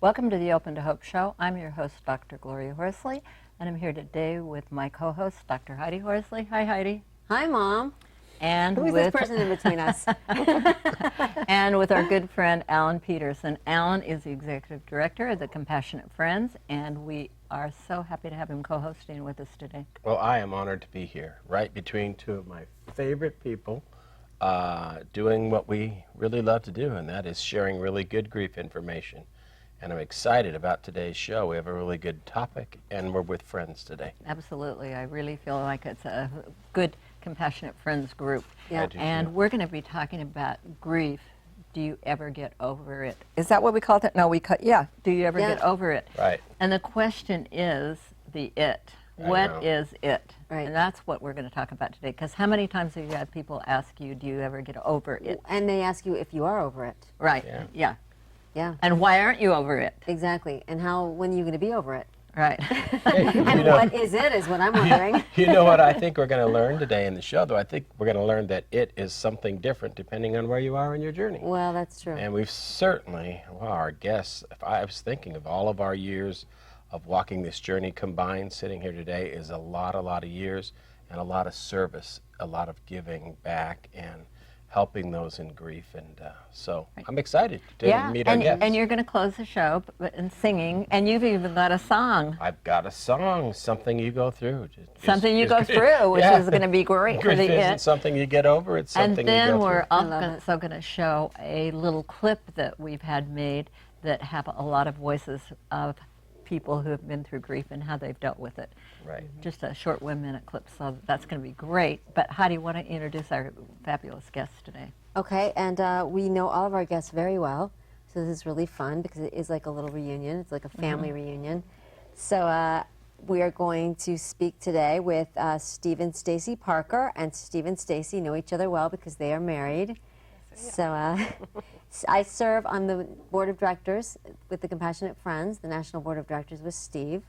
Welcome to the Open to Hope Show. I'm your host, Dr. Gloria Horsley, and I'm here today with my co-host, Dr. Heidi Horsley. Hi, Heidi. Hi, Mom. And who's this person in between us? And with our good friend, Alan Pedersen. Alan is the Executive Director of the Compassionate Friends, and we are so happy to have him co-hosting with us today. Well, I am honored to be here, right between two of my favorite people, doing what we really love to do, and that is sharing really good grief information. And I'm excited about today's show. We have a really good topic, and we're with friends today. Absolutely. I really feel like it's a good Compassionate Friends group. Yeah. And we're going to be talking about grief. Do you ever get over it? Is that what we call it? No, yeah. Do you ever get over it? Right. And the question is the it. What is it? Right. And that's what we're going to talk about today. Because how many times have you had people ask you, do you ever get over it? And they ask you if you are over it. Right. Yeah. Yeah. And why aren't you over it? Exactly. And when are you going to be over it? Right. And what is it is what I'm wondering. You know what I think we're going to learn today in the show, though? I think we're going to learn that it is something different depending on where you are in your journey. Well, that's true. And we've certainly, our guests, if I was thinking of all of our years of walking this journey combined, sitting here today is a lot of years and a lot of service, a lot of giving back and helping those in grief, and so I'm excited to meet our guests. And you're going to close the show and singing, and you've even got a song. I've got a song, Something You Go Through. Something you go through, which is going to be great for the Grief isn't something you get over, it's something you go through. And then we're also going to show a little clip that we've had made that have a lot of voices of people who have been through grief and how they've dealt with it. Right. Just a short 1-minute clip, so that's going to be great. But Heidi, why don't you introduce our fabulous guests today? Okay, and we know all of our guests very well, so this is really fun because it is like a little reunion. It's like a family reunion. So we are going to speak today with Steve and Stacey Parker, and Steve and Stacey know each other well because they are married. So I serve on the board of directors with the Compassionate Friends, the National Board of Directors with Steve.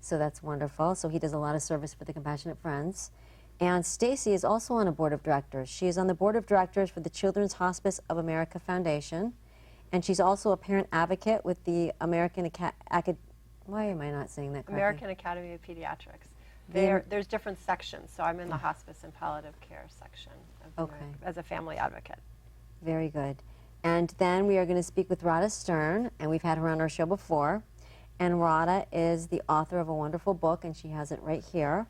So that's wonderful. So he does a lot of service for the Compassionate Friends. And Stacey is also on a board of directors. She is on the board of directors for the Children's Hospice of America Foundation. And she's also a parent advocate with the American why am I not saying that correctly? American Academy of Pediatrics. There's different sections, so I'm in the hospice and palliative care section as a family advocate. Very good. And then we are going to speak with Radha Stern, and we've had her on our show before. And Radha is the author of a wonderful book, and she has it right here.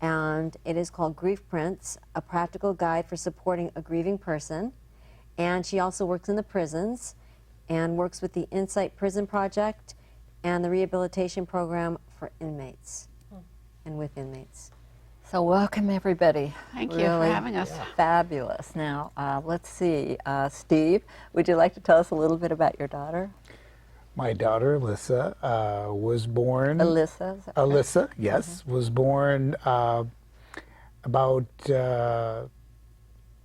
And it is called Grief Prints, A Practical Guide for Supporting a Grieving Person. And she also works in the prisons and works with the Insight Prison Project and the Rehabilitation Program for inmates and with inmates. So welcome, everybody. Thank you for having us. Fabulous. Now, let's see. Steve, would you like to tell us a little bit about your daughter? My daughter, Alyssa, was born... Alyssa? Is that right? Alyssa, yes, was born about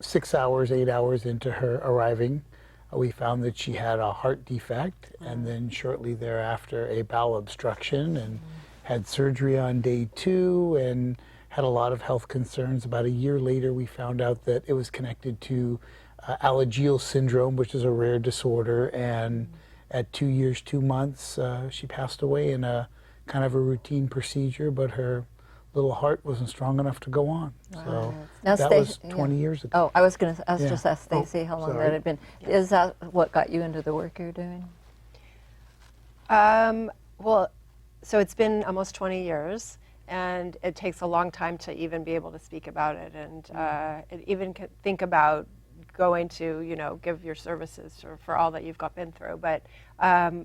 6 hours, 8 hours into her arriving. We found that she had a heart defect, and then shortly thereafter a bowel obstruction, and had surgery on day 2, and had a lot of health concerns. About a year later, we found out that it was connected to Alagille syndrome, which is a rare disorder, and at 2 years, 2 months, she passed away in a kind of a routine procedure, but her little heart wasn't strong enough to go on. So now, that was 20 years ago. Oh, I was going to just ask Stacey how long that had been. Is that what got you into the work you're doing? Well, so it's been almost 20 years, and it takes a long time to even be able to speak about it, and even think about going to, give your services for all that you've been through. But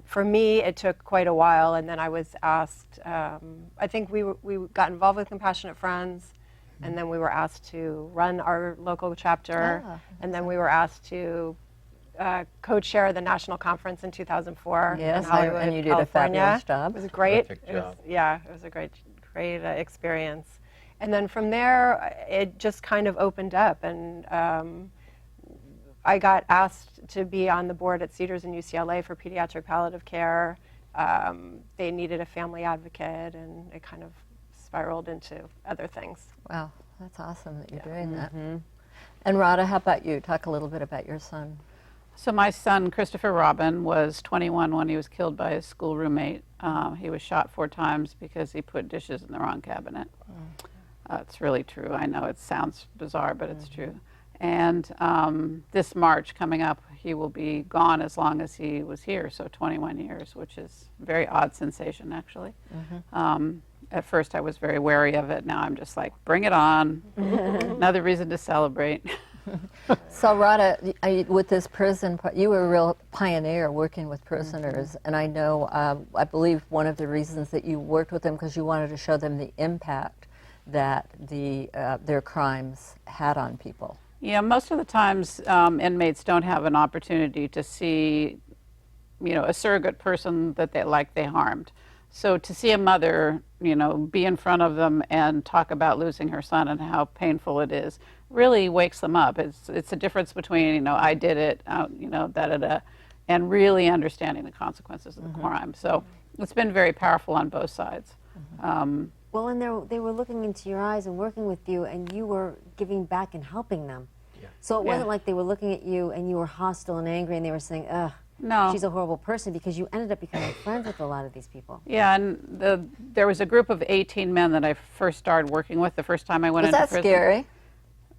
for me, it took quite a while, and then I was asked, I think we got involved with Compassionate Friends, and then we were asked to run our local chapter, and then we were asked to co-chair the national conference in 2004 in Hollywood, and you did California. a fabulous job. It was great. Perfect job. It was a great experience. And then from there, it just kind of opened up, and I got asked to be on the board at Cedars and UCLA for pediatric palliative care. They needed a family advocate, and it kind of spiraled into other things. Wow, that's awesome that you're doing that. And Radha, how about you? Talk a little bit about your son. So my son, Christopher Robin, was 21 when he was killed by his school roommate. He was shot 4 times because he put dishes in the wrong cabinet. It's really true. I know it sounds bizarre, but it's true. And this March coming up, he will be gone as long as he was here, so 21 years, which is a very odd sensation, actually. At first, I was very wary of it. Now I'm just like, bring it on. Another reason to celebrate. So Radha, with this prison, you were a real pioneer working with prisoners, and I know, I believe one of the reasons that you worked with them because you wanted to show them the impact that their crimes had on people. Yeah, most of the times inmates don't have an opportunity to see, a surrogate person that they harmed. So to see a mother, be in front of them and talk about losing her son and how painful it is, really wakes them up. It's a difference between, I did it, and really understanding the consequences of the crime. So it's been very powerful on both sides. Well, and they were looking into your eyes and working with you, and you were giving back and helping them. Yeah. So it wasn't like they were looking at you and you were hostile and angry and they were saying, ugh, No. she's a horrible person, because you ended up becoming friends with a lot of these people. Yeah, and there was a group of 18 men that I first started working with the first time I went Was into that prison. scary?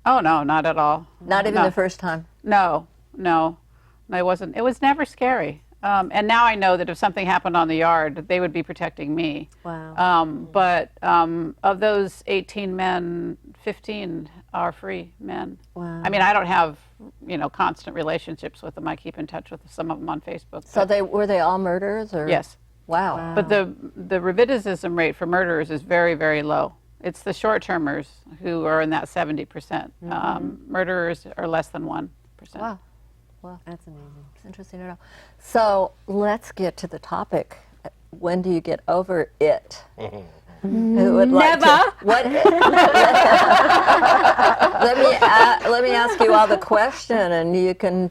Oh, no, not at all. Not even No. the first time? No, it wasn't. It was never scary. And now I know that if something happened on the yard, they would be protecting me. Wow. But of those 18 men, 15 are free men. Wow. I mean, I don't have, constant relationships with them. I keep in touch with some of them on Facebook. So but- were they all murderers? Or? Yes. Wow. But the recidivism rate for murderers is very, very low. It's the short-termers who are in that 70%. Murderers are less than 1%. Wow. Well, That's amazing. it's interesting to know. So let's get to the topic. When do you get over it? Who would like to- what? let me ask you all the question, and you can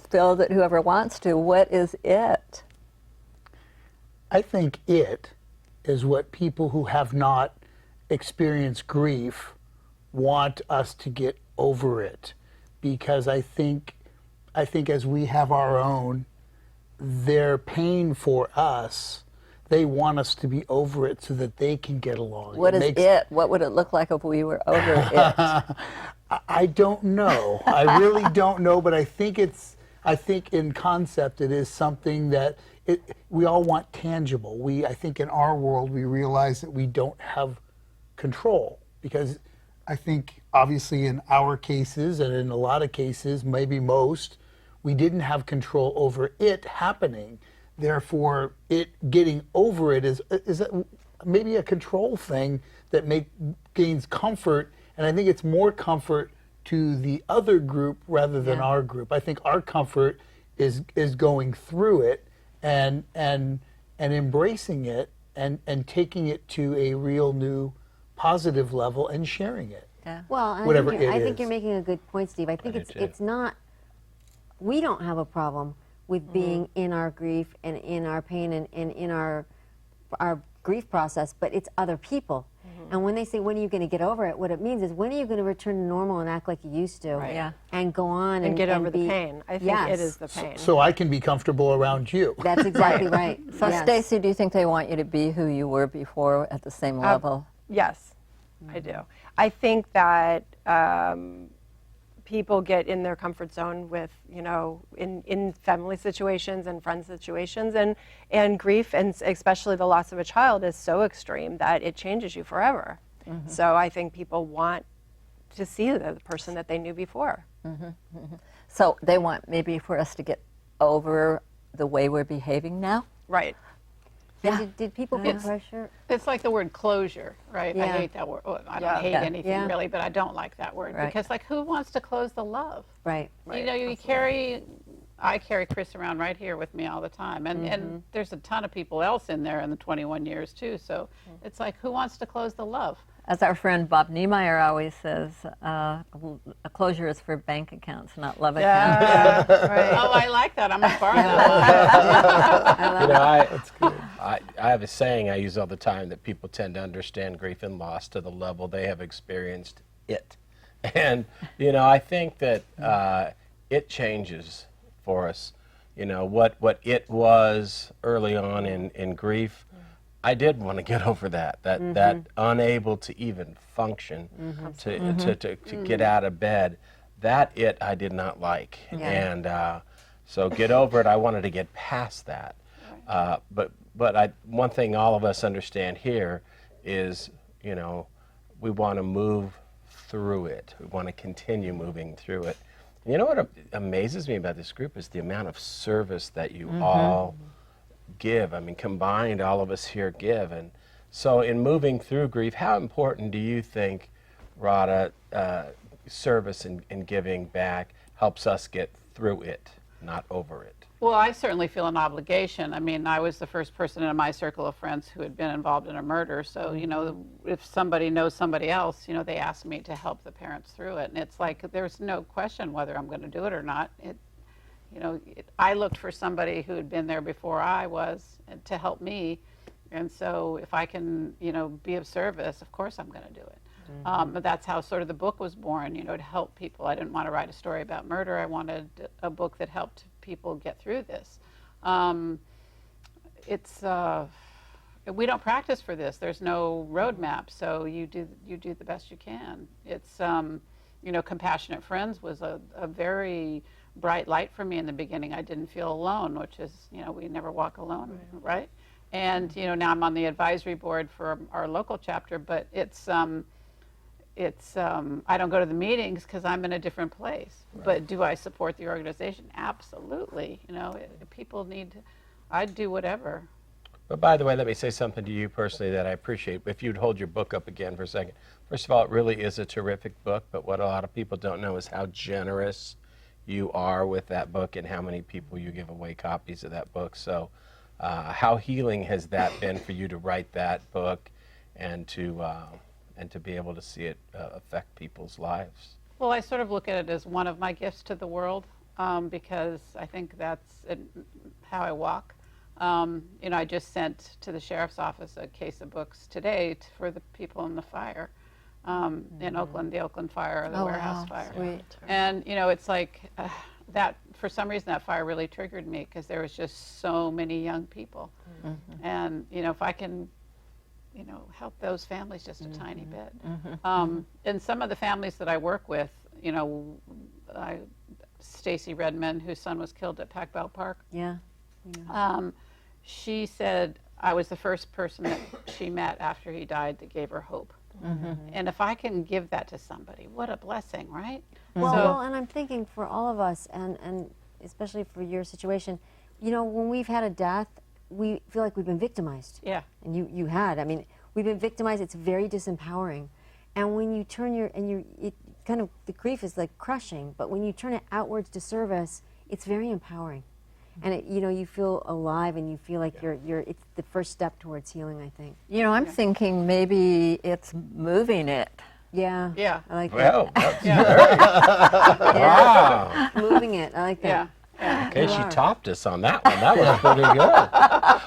fill it whoever wants to. What is it? I think it is what people who have not experienced grief want us to get over it, because I think as we have our own, their pain for us, they want us to be over it so that they can get along. What is it? What would it look like if we were over it? I don't know. I really don't know, but I think in concept it is something that we all want tangible. I think in our world we realize that we don't have control, because I think obviously in our cases and in a lot of cases, maybe most, we didn't have control over it happening. Therefore, getting over it is maybe a control thing that gains comfort, and I think it's more comfort to the other group rather than our group. I think our comfort is going through it and embracing it and taking it to a real new positive level and sharing it. Yeah. Well, and Whatever I think is. you're making a good point, Steve. I think do too. it's not, we don't have a problem with being in our grief and in our pain and in our grief process, but it's other people. And when they say, when are you going to get over it, what it means is, when are you going to return to normal and act like you used to? Right. Yeah. And go on And get over be, the pain. I think Yes. it is the pain. So I can be comfortable around you. That's exactly right. So Yes. Stacey, do you think they want you to be who you were before at the same level? Yes, I do. I think that people get in their comfort zone with, in family situations and friend situations, and grief, and especially the loss of a child, is so extreme that it changes you forever. So I think people want to see the person that they knew before. So they want maybe for us to get over the way we're behaving now? Right. And did people put pressure? It's like the word closure, right? I Yeah. hate that word. Well, I don't Yeah. hate Yeah. anything Yeah. really, but I don't like that word. Right. Because who wants to close the love? Right. I carry Chris around right here with me all the time. And there's a ton of people else in there in the 21 years too. So it's like, who wants to close the love? As our friend Bob Niemeyer always says, a closure is for bank accounts, not love accounts. Yeah, right. Oh, I like that. I'm going to borrow that one. I have a saying I use all the time that people tend to understand grief and loss to the level they have experienced it. And, I think that it changes for us. What it was early on in grief, I did want to get over that unable to even function, to get out of bed. That I did not like. And so get over it, I wanted to get past that. But one thing all of us understand here is, we want to move through it. We want to continue moving through it. And what amazes me about this group is the amount of service that you all give. I mean, combined, all of us here give. And so in moving through grief, how important do you think, Radha, service and giving back helps us get through it, not over it? Well, I certainly feel an obligation. I mean, I was the first person in my circle of friends who had been involved in a murder. So, if somebody knows somebody else, they ask me to help the parents through it. And it's like, there's no question whether I'm going to do it or not. I looked for somebody who had been there before I was to help me. And so if I can, be of service, of course I'm going to do it. But that's how sort of the book was born, to help people. I didn't want to write a story about murder. I wanted a book that helped people get through this. We don't practice for this. There's no roadmap, so you do the best you can. It's Compassionate Friends was a very bright light for me in the beginning. I didn't feel alone, which is, we never walk alone, right? And now I'm on the advisory board for our local chapter, but I don't go to the meetings because I'm in a different place. Right. But do I support the organization? Absolutely. People need to, I'd do whatever. But by the way, let me say something to you personally that I appreciate. If you'd hold your book up again for a second. First of all, it really is a terrific book, but what a lot of people don't know is how generous you are with that book and how many people you give away copies of that book. So how healing has that been for you to write that book and to be able to see it affect people's lives? Well, I sort of look at it as one of my gifts to the world because I think that's how I walk. I just sent to the sheriff's office a case of books today for the people in the fire in Oakland, the Oakland fire, the warehouse fire. Sweet. And, it's like that, for some reason, that fire really triggered me because there was just so many young people. And, if I can, help those families just a tiny bit. And some of the families that I work with, Stacey Redmond, whose son was killed at Pac Bell Park. Yeah. She said I was the first person that she met after he died that gave her hope. And if I can give that to somebody, what a blessing, right? Well, and I'm thinking for all of us, and especially for your situation, when we've had a death, we feel like we've been victimized. Yeah. And you had. I mean, we've been victimized. It's very disempowering. And when you turn the grief is like crushing, but when you turn it outwards to service, it's very empowering. And you feel alive, and you feel like it's the first step towards healing, I think. I'm thinking maybe it's moving it. Yeah. Yeah. I like Well, that. that's wow. Moving it. I like that. Yeah. Okay, she topped us on that one. That was pretty good.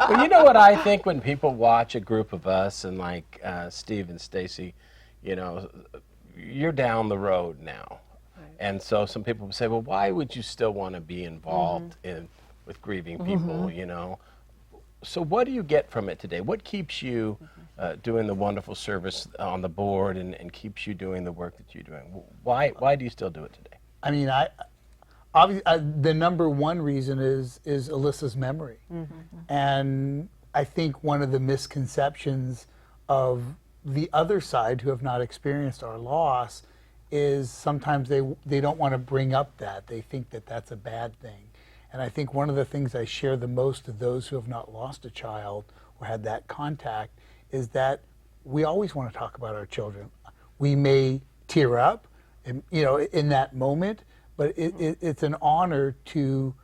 Well, you know what I think when people watch a group of us and like Steve and Stacey, you're down the road now. Right. And so some people will say, well, why would you still want to be involved with grieving people, So what do you get from it today? What keeps you doing the wonderful service on the board and keeps you doing the work that you're doing? Why do you still do it today? I mean, obviously, the number one reason is Alyssa's memory. And I think one of the misconceptions of the other side who have not experienced our loss is sometimes they don't want to bring up that. They think that that's a bad thing. And I think one of the things I share the most to those who have not lost a child or had that contact is that we always want to talk about our children. We may tear up, in that moment, but it's an honor to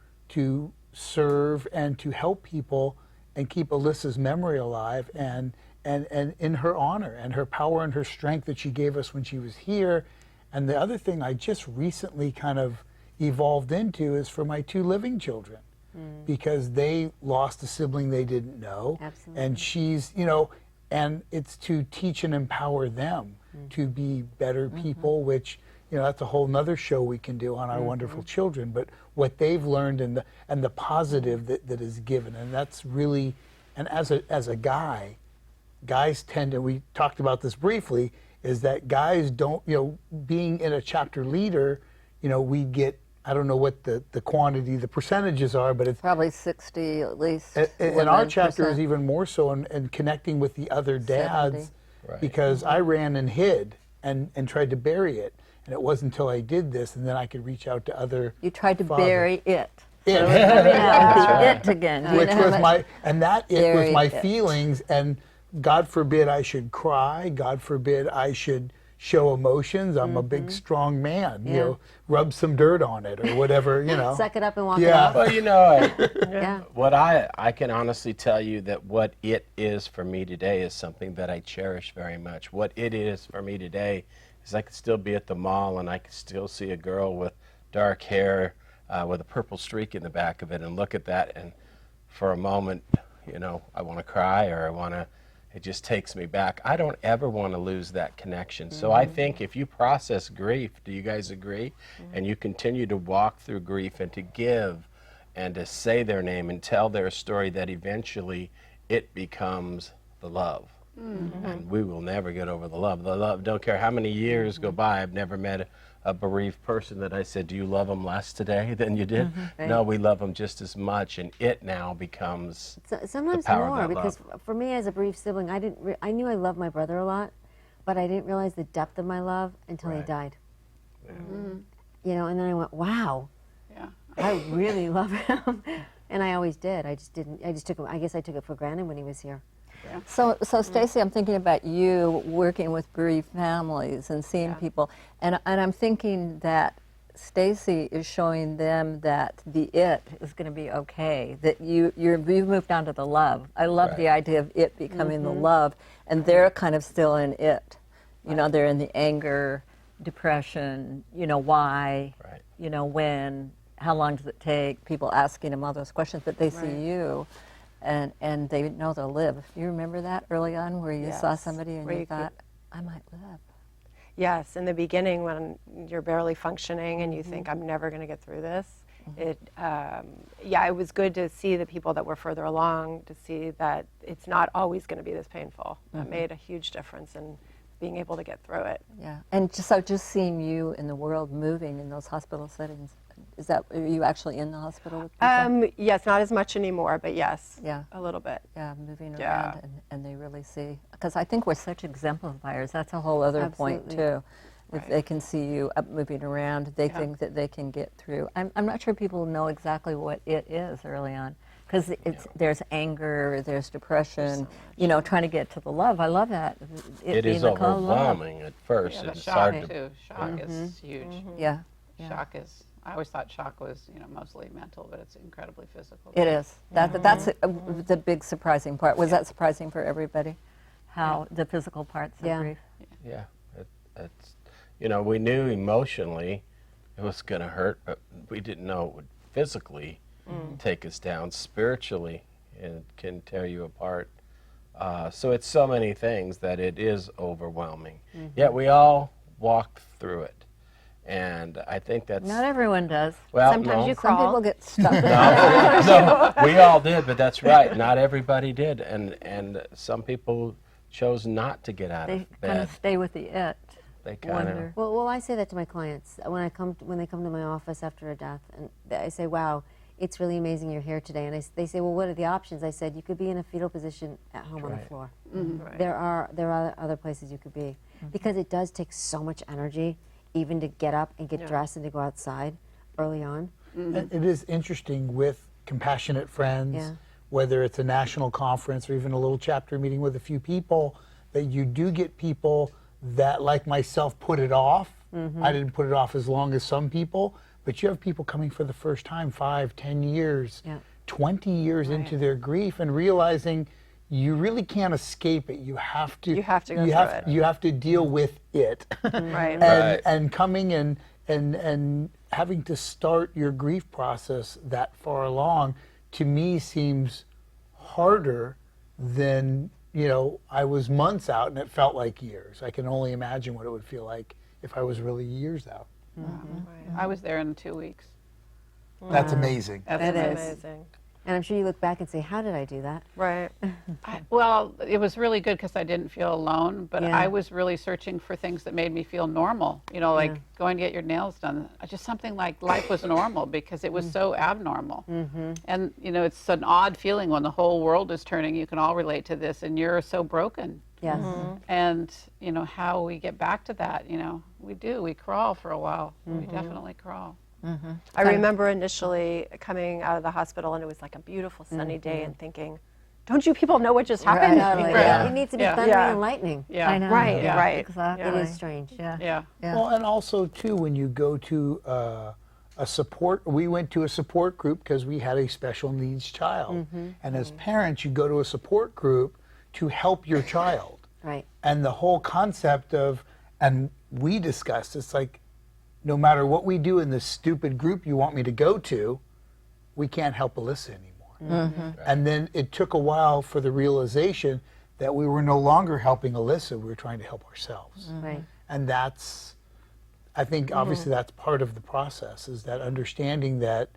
serve and to help people and keep Alyssa's memory alive and and in her honor and her power and her strength that she gave us when she was here. And the other thing I just recently kind of evolved into is for my 2 living children, because they lost a sibling they didn't know. Absolutely. And she's, and it's to teach and empower them to be better people, which, that's a whole nother show we can do on our wonderful children, but what they've learned and the positive that is given. And that's really, and as a guy, guys tend to, we talked about this briefly, is that guys don't, being in a chapter leader, we get, I don't know what the quantity, the percentages are, but it's Probably 60 at least. in our chapter is 11%. even more so in connecting with the other dads, 70. Right. because I ran and hid and tried to bury it. And it wasn't until I did this, and then I could reach out to other You tried to fathers. bury it. It. It again. Do you Which know how was much- my, and that it was Buried my it. feelings, and God forbid I should cry, God forbid I should show emotions. I'm a big, strong man, Yeah. rub some dirt on it or whatever, Suck it up and walk it Yeah. off. Well, Yeah. what I can honestly tell you that what it is for me today is something that I cherish very much. What it is for me today is I could still be at the mall and I could still see a girl with dark hair with a purple streak in the back of it and look at that, and for a moment, I want to cry, or it just takes me back. I don't ever want to lose that connection. So I think if you process grief, do you guys agree? And you continue to walk through grief and to give and to say their name and tell their story, that eventually it becomes the love. And we will never get over the love. The love, don't care how many years go by, I've never met a bereaved person that I said, do you love them less today than you did? Right. No, we love them just as much, and it now becomes Sometimes power of more, that because for me as a bereaved sibling, I knew I loved my brother a lot, but I didn't realize the depth of my love until he Right. died. And then I went, wow, Yeah. I really love him. And I always did. I just took him, I guess I took it for granted when he was here. So Stacey, I'm thinking about you working with bereaved families and seeing people, and I'm thinking that Stacey is showing them that the it is going to be okay. That you've moved on to the love. I love the idea of it becoming the love, and they're kind of still in it. They're in the anger, depression. Why? Right. When? How long does it take? People asking them all those questions, but they see you. And they know they'll live. You remember that early on where you saw Yes, somebody and where you you could- thought, I might live. Yes, in the beginning when you're barely functioning and you think, I'm never going to get through this. It was good to see the people that were further along, to see that it's not always going to be this painful. That made a huge difference in being able to get through it. Yeah. And just seeing you in the world moving in those hospital settings, are you actually in the hospital with people? Yes, not as much anymore, but yes, Yeah. a little bit. Yeah, moving Yeah. around, and they really see, because I think we're such exemplifiers. That's a whole other point Absolutely. too. If they can see you up moving around, they think that they can get through. I'm not sure people know exactly what it is early on, because there's anger, there's depression, trying to get to the love. I love that. It is being called love. overwhelming at first. Yeah, the It's shock hard to, too. Shock is huge. Yeah. Shock is. I always thought shock was, mostly mental, but it's incredibly physical. It is. That's the big surprising part. Was that surprising for everybody? How the physical parts of Yeah. grief? yeah, it's, we knew emotionally it was going to hurt, but we didn't know it would physically take us down. Spiritually, it can tear you apart. So it's so many things that it is overwhelming. Yet we all walk through it. And I think that's... Not everyone does. well, Sometimes no. you Some crawl. people get stuck. No, we all did, but that's right. Not everybody did. And some people chose not to get out They of kind bed. of stay with the it. They kind of... Wonder. Well, I say that to my clients when they come to my office after a death, and I say, "Wow, it's really amazing you're here today." And they say, "Well, what are the options?" I said, "You could be in a fetal position at home on the Right. floor. Right. There are other places you could be, because it does take so much energy, even to get up and get dressed and to go outside early on." And it is interesting with compassionate friends, Yeah. whether it's a national conference or even a little chapter meeting with a few people, that you do get people that, like myself, put it off. I didn't put it off as long as some people, but you have people coming for the first time 5, 10 years, Yeah. 20 years into their grief, and realizing, you really can't escape it. You have to. You have to go through it. You have to deal with it. Right. And coming and having to start your grief process that far along, to me, seems harder than, I was months out and it felt like years. I can only imagine what it would feel like if I was really years out. I was there in 2 weeks. That's amazing. That's That is. Amazing. And I'm sure you look back and say, how did I do that? Right. Well, it was really good because I didn't feel alone, but Yeah. I was really searching for things that made me feel normal, like going to get your nails done. Just something like life was normal because it was so abnormal. And, it's an odd feeling when the whole world is turning. You can all relate to this, and you're so broken. Yes. And, how we get back to that, we do. We crawl for a while. We definitely crawl. I remember initially coming out of the hospital, and it was like a beautiful sunny day, and thinking, don't you people know what just happened? It needs to be thundering Yeah. and lightning. Yeah. I know. Right, Yeah. right. Exactly. It is strange. Yeah. Yeah. Yeah. Well, and also too, when you go to we went to a support group because we had a special needs child, and as parents, you go to a support group to help your child. Right. And the whole concept of, and we discussed, it's like, no matter what we do in this stupid group you want me to go to, we can't help Alyssa anymore. And then it took a while for the realization that we were no longer helping Alyssa, we were trying to help ourselves. Right. And that's, I think obviously that's part of the process, is that understanding that,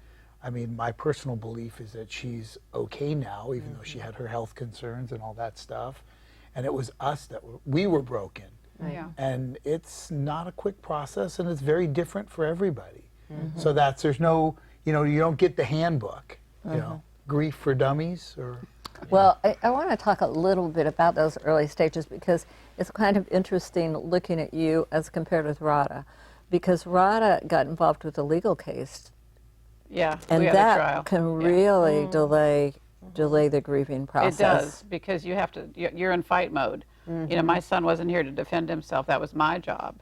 my personal belief is that she's okay now, even though she had her health concerns and all that stuff. And it was us that we were broken. Yeah. And it's not a quick process, and it's very different for everybody. So there's no, you don't get the handbook, grief for dummies or. Well, I want to talk a little bit about those early stages because it's kind of interesting looking at you as compared with Radha, because Radha got involved with a legal case, Yeah. and we had a that trial. can Yeah. really delay the grieving process. It does, because you have to, you're in fight mode. My son wasn't here to defend himself. That was my job.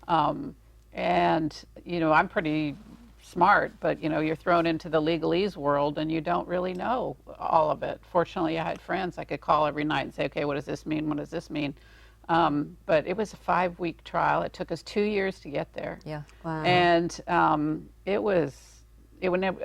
And, I'm pretty smart, but, you're thrown into the legalese world and you don't really know all of it. Fortunately, I had friends I could call every night and say, okay, what does this mean? What does this mean? But it was a 5-week trial. It took us 2 years to get there. Yeah. Wow. And I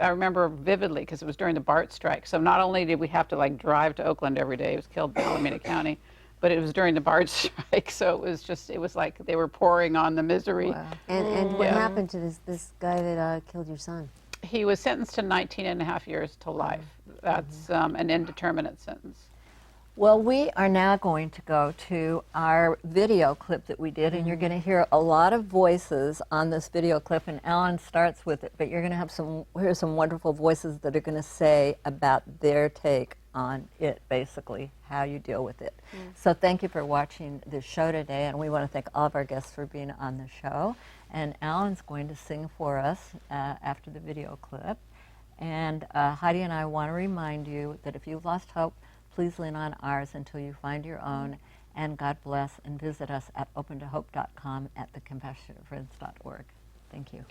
remember vividly because it was during the BART strike. So not only did we have to drive to Oakland every day, he was killed in Alameda County, but it was during the BART strike. So it was like they were pouring on the misery. Wow. And what Yeah. happened to this guy that killed your son? He was sentenced to 19 and a half years to life. That's an indeterminate sentence. Well, we are now going to go to our video clip that we did, and you're going to hear a lot of voices on this video clip, and Alan starts with it, but you're going to have hear some wonderful voices that are going to say about their take on it, basically, how you deal with it. So thank you for watching this show today, and we want to thank all of our guests for being on the show. And Alan's going to sing for us after the video clip. And Heidi and I want to remind you that if you've lost hope, please lean on ours until you find your own. And God bless, and visit us at opentohope.com at thecompassionatefriends.org. Thank you.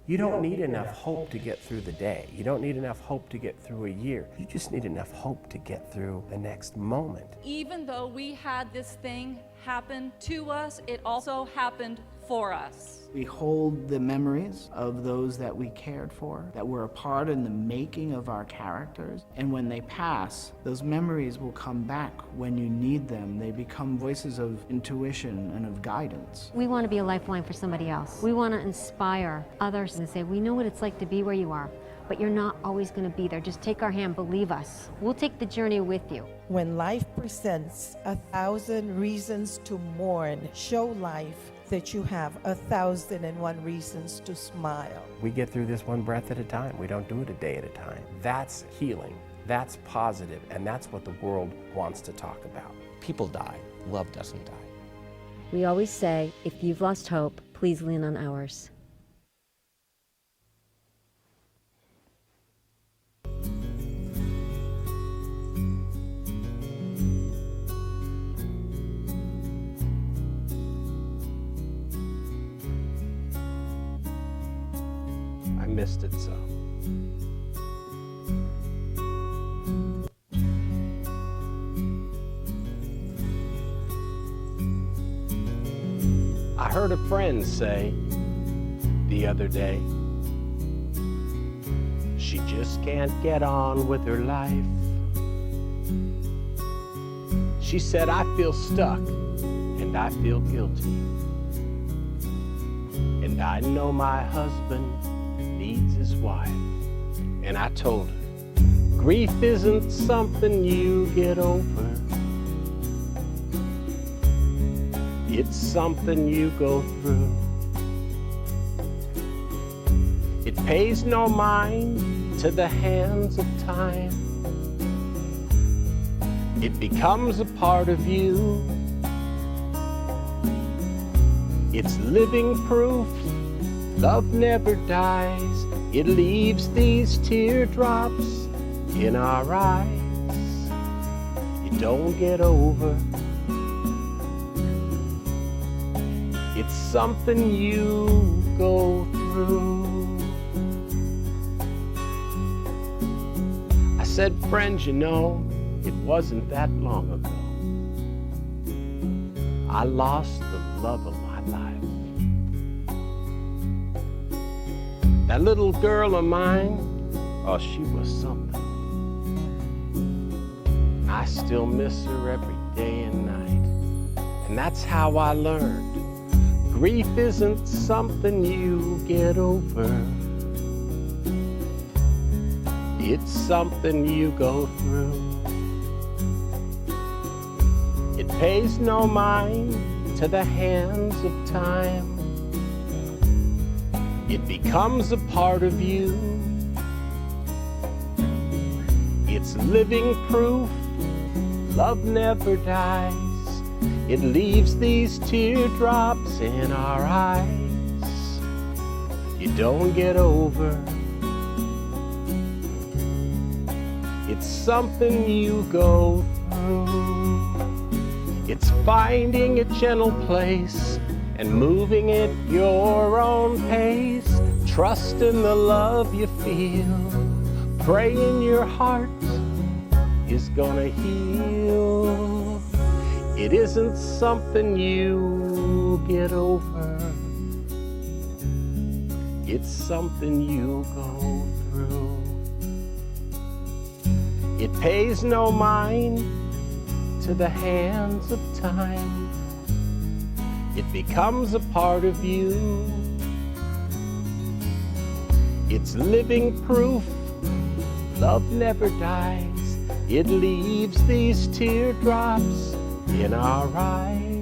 You don't need enough hope to get through the day. You don't need enough hope to get through a year. You just need enough hope to get through the next moment. Even though we had this thing happen to us, it also happened for us. We hold the memories of those that we cared for, that were a part in the making of our characters. And when they pass, those memories will come back when you need them. They become voices of intuition and of guidance. We want to be a lifeline for somebody else. We want to inspire others and say, we know what it's like to be where you are, but you're not always going to be there. Just take our hand, believe us. We'll take the journey with you. When life presents 1,000 reasons to mourn, show life that you have 1,001 reasons to smile. We get through this one breath at a time. We don't do it a day at a time. That's healing. That's positive, and that's what the world wants to talk about. People die. Love doesn't die. We always say, if you've lost hope, please lean on ours. I missed it so. I heard a friend say the other day, she just can't get on with her life. She said, I feel stuck and I feel guilty. And I know my husband needs his wife. And I told her, grief isn't something you get over. It's something you go through. It pays no mind to the hands of time. It becomes a part of you. It's living proof love never dies. It leaves these teardrops in our eyes. You don't get over. It's something you go through. I said, friends, you know, it wasn't that long ago I lost the love of my life. That little girl of mine, oh, she was something. I still miss her every day and night. And that's how I learned grief isn't something you get over. It's something you go through. It pays no mind to the hands of time. It becomes a part of you. It's living proof love never dies. It leaves these teardrops in our eyes. You don't get over. It's something you go through. It's finding a gentle place and moving at your own pace. Trust in the love you feel. Pray in your heart is gonna heal. It isn't something you get over. It's something you go through. It pays no mind to the hands of time. It becomes a part of you. It's living proof love never dies. It leaves these teardrops in our eyes.